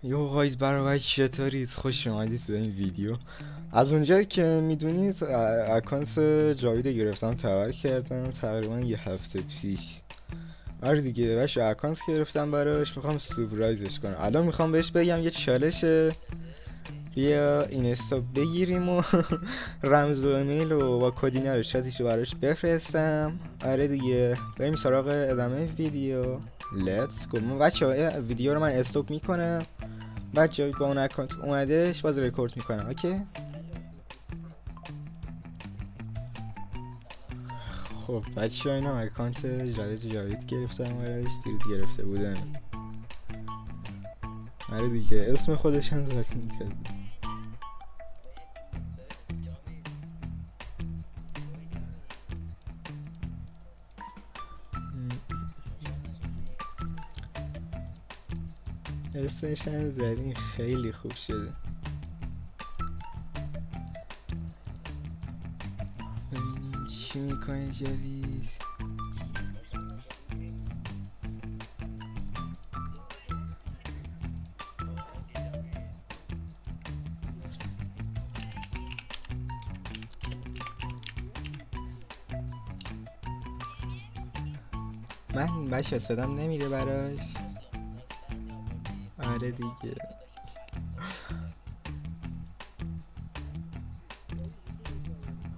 یو قایز برای چطورید؟ خوش اومدید به این ویدیو. از اونجایی که میدونید اکانت جاوید گرفتم، تبر کردم تقریبا یه هفته پیش. آره دیگه باشه، اکانت گرفتم براش، میخوام سورپرایزش کنم. الان میخوام بهش بگم یه چالشه، بیا اینستا بگیریم و رمز و ایمیل و با کدینه رو شاتیشو براش بفرستم. آره دیگه بریم سراغ ادامه ویدیو. لیتس گو. بچه ویدیو رو من استوب میکنم، بعد جاوید با اون اکانت اومدش باز رکورد میکنم. اوکی. خب بچه ها، اینا اکانت جاوید گرفتم براش، دیروز گرفته بودم. آره دیگه اسم خودش هم زدیم. اسمش هم زدیم، خیلی خوب شده. ببینیم چی میکنه جاوید. من بچه صدام نمیره براش. آره دیگه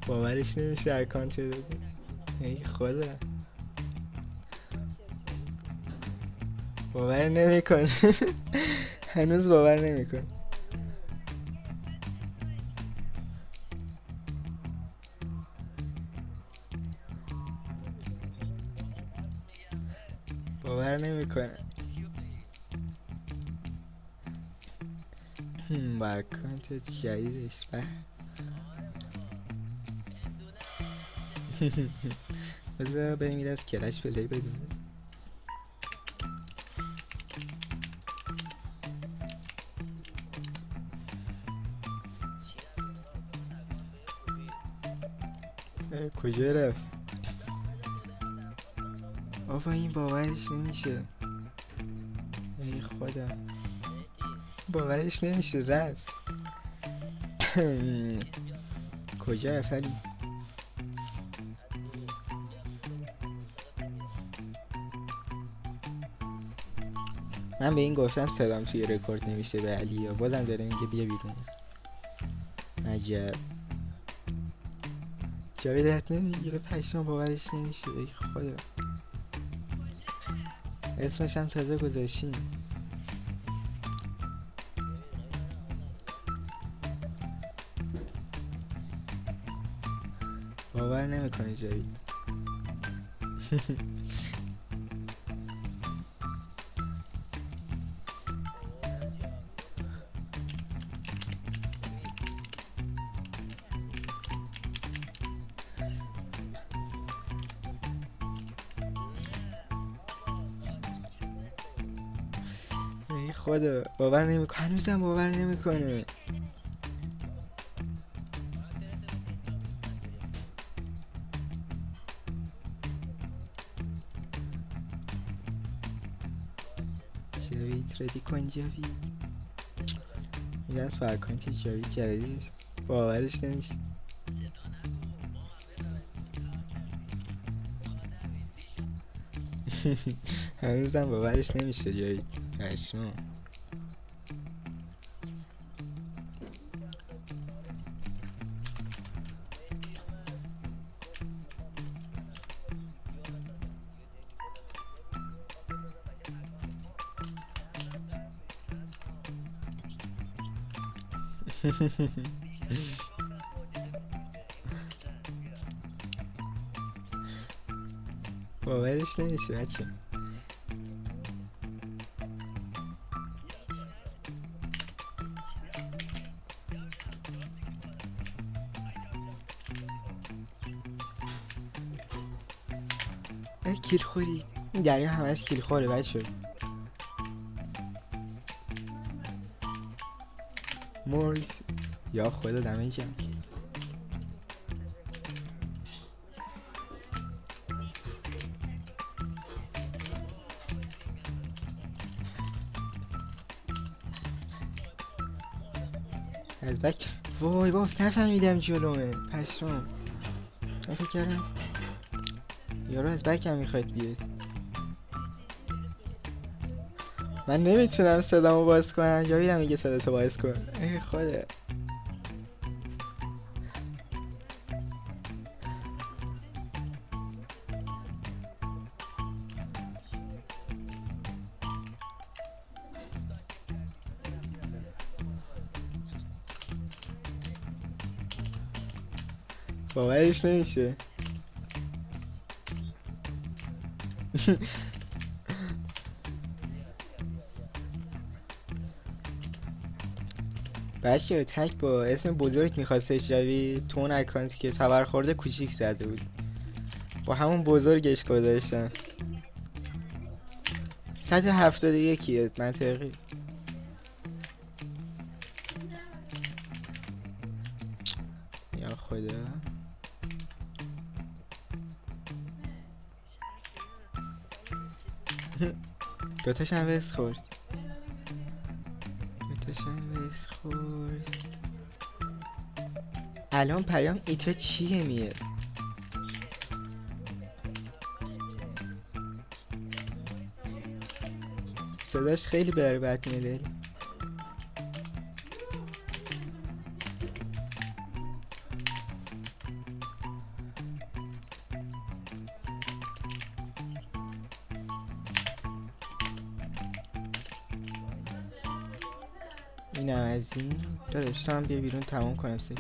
باورش نمیشه اکانت دادی. ای خدا، باور نمیکنه. هنوز باور نمیکنه. باور نمیکنه. با اکانت جدیدش بذار بریم یه دست کلش پلی بدیم. کجا رفت؟ بابا این باورش نمیشه. ای خدا، باورش نمیشه رفت. کجا رفت علی؟ من به این گفتم صدام توی رکورد نمیشه به علی، یا بازم داره میگه بیا بیرون. عجب. جاویدت نمیگیره، پشمان باورش نمیشه. ای خدا، اسمش هم تازه گذاشتیم. باور نمیکنه جاوید. ای خدا، باور نمیکنه، هنوزم باور نمیکنه. جاوید ردی کن جاوید. این از فرکانت جاوید جدیدش باورش نمیشه. هنوزم باورش نمیشه جاوید، پشمام. باورش نمیشه بچه. کیل خوری، این دریا همش کیل خوره بچه. مرد یا خدا دمیجم. از بک. وای باف نفهمیدم جلومه پشمام. من فکر کردم یارو از بک هم میخواید بیاد. من نمیتونم صدامو باز کنم. جاویدم میگه صداتو باز کن. ای خدا. باورش نمیشه. بچه تک با اسم بزرگ میخواستش جوی تو اون اکانتی که تبر خورده کوچیک زده بود، با همون بزرگش گذاشتم. 171 منطقی. یا خدا. دوتاشم وز خورد. الان پیام ایتا چیه میاد؟ صداش خیلی بربط میده. اینم از این. داداش تو هم بیا بیرون تمام کنم سری.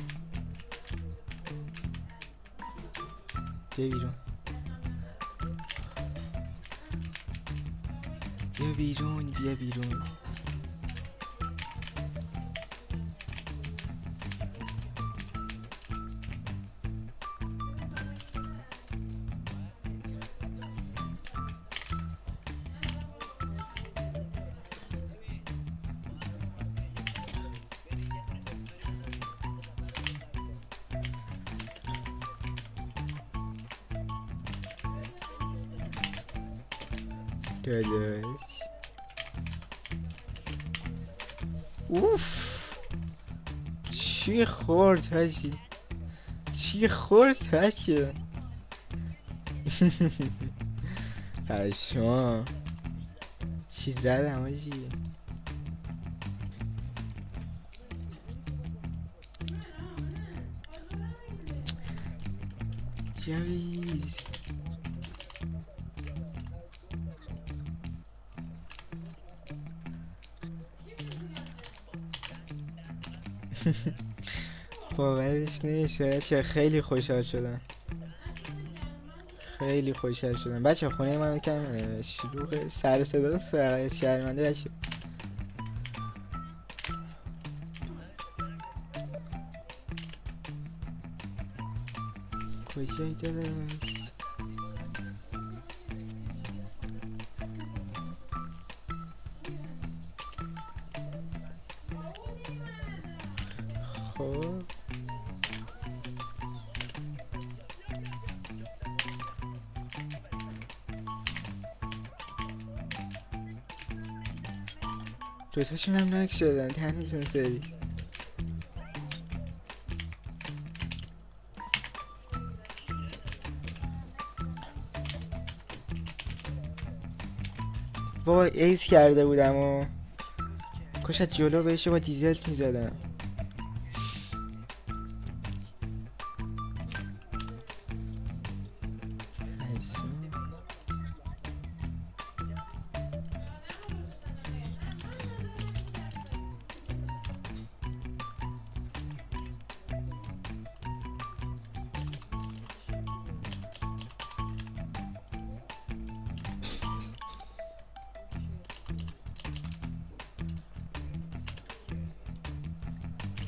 بیا بیرون. بیا بیرون. بیا بیرون. داداش اوف چی خورد هاشی؟ چی خورد هاشی؟ پشما چی زدم هاشی؟ جاوید باورش نمیشه. چه خیلی خوشحال شدم. خیلی خوشحال شدم. بچه خونه من یکم شلوغ، سر صدا شرمنده بچه. کجایی داداش؟ خب دوتاشون هم ناک شدن تنیتون سری. وای ایز کرده بودم و کشت جلو بهش با دیزل میزدم.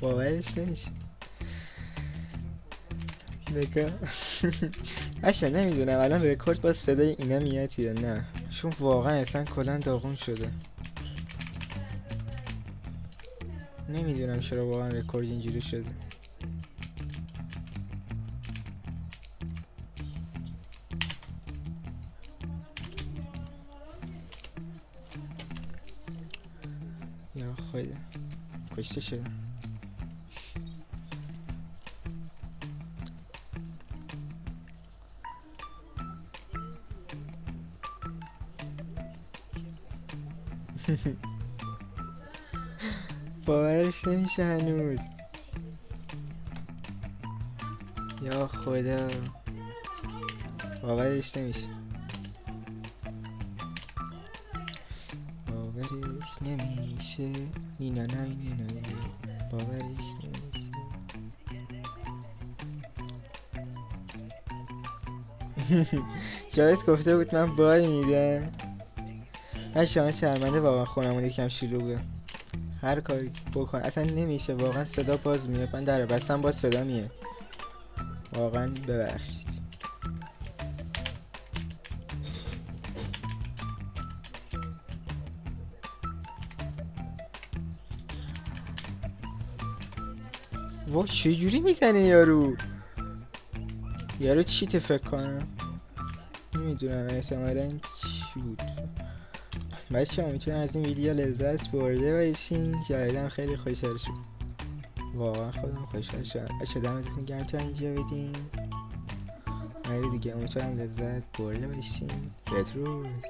باورش نمیشه. نگاه اصلا نمیدونم الان رکورد با صدای اینا میاد یا نه، چون واقعا اصلا کلا داغون شده. نمیدونم چرا واقعا رکورد اینجوری شده. یا خدا کشته شده. باورش نمیشه هنوز. یا خدا باورش نمیشه. باورش نمیشه. نینا نای نینا باورش نمیشه. جاوید گفته بود من بای میدم. من شما شرمنده واقعا خونمون یکم شلوغه. هر کاری بکن اصلا نمیشه واقعا. صدا باز میاد، من در بستم باز صدا میاد. واقعا ببخشید. وا چجوری میزنه یارو چی فکر کنم نمیدونم. احتمالا چی بود. بچه ها میتونم از این ویدیو لذت برده باشین. جایدم خیلی خوشحال شد، واقعا خودم خوشحال شد. بچه دمتون گرم تا اینجا بدین. دیگه امیدوارم لذت برده باشین. بدرود.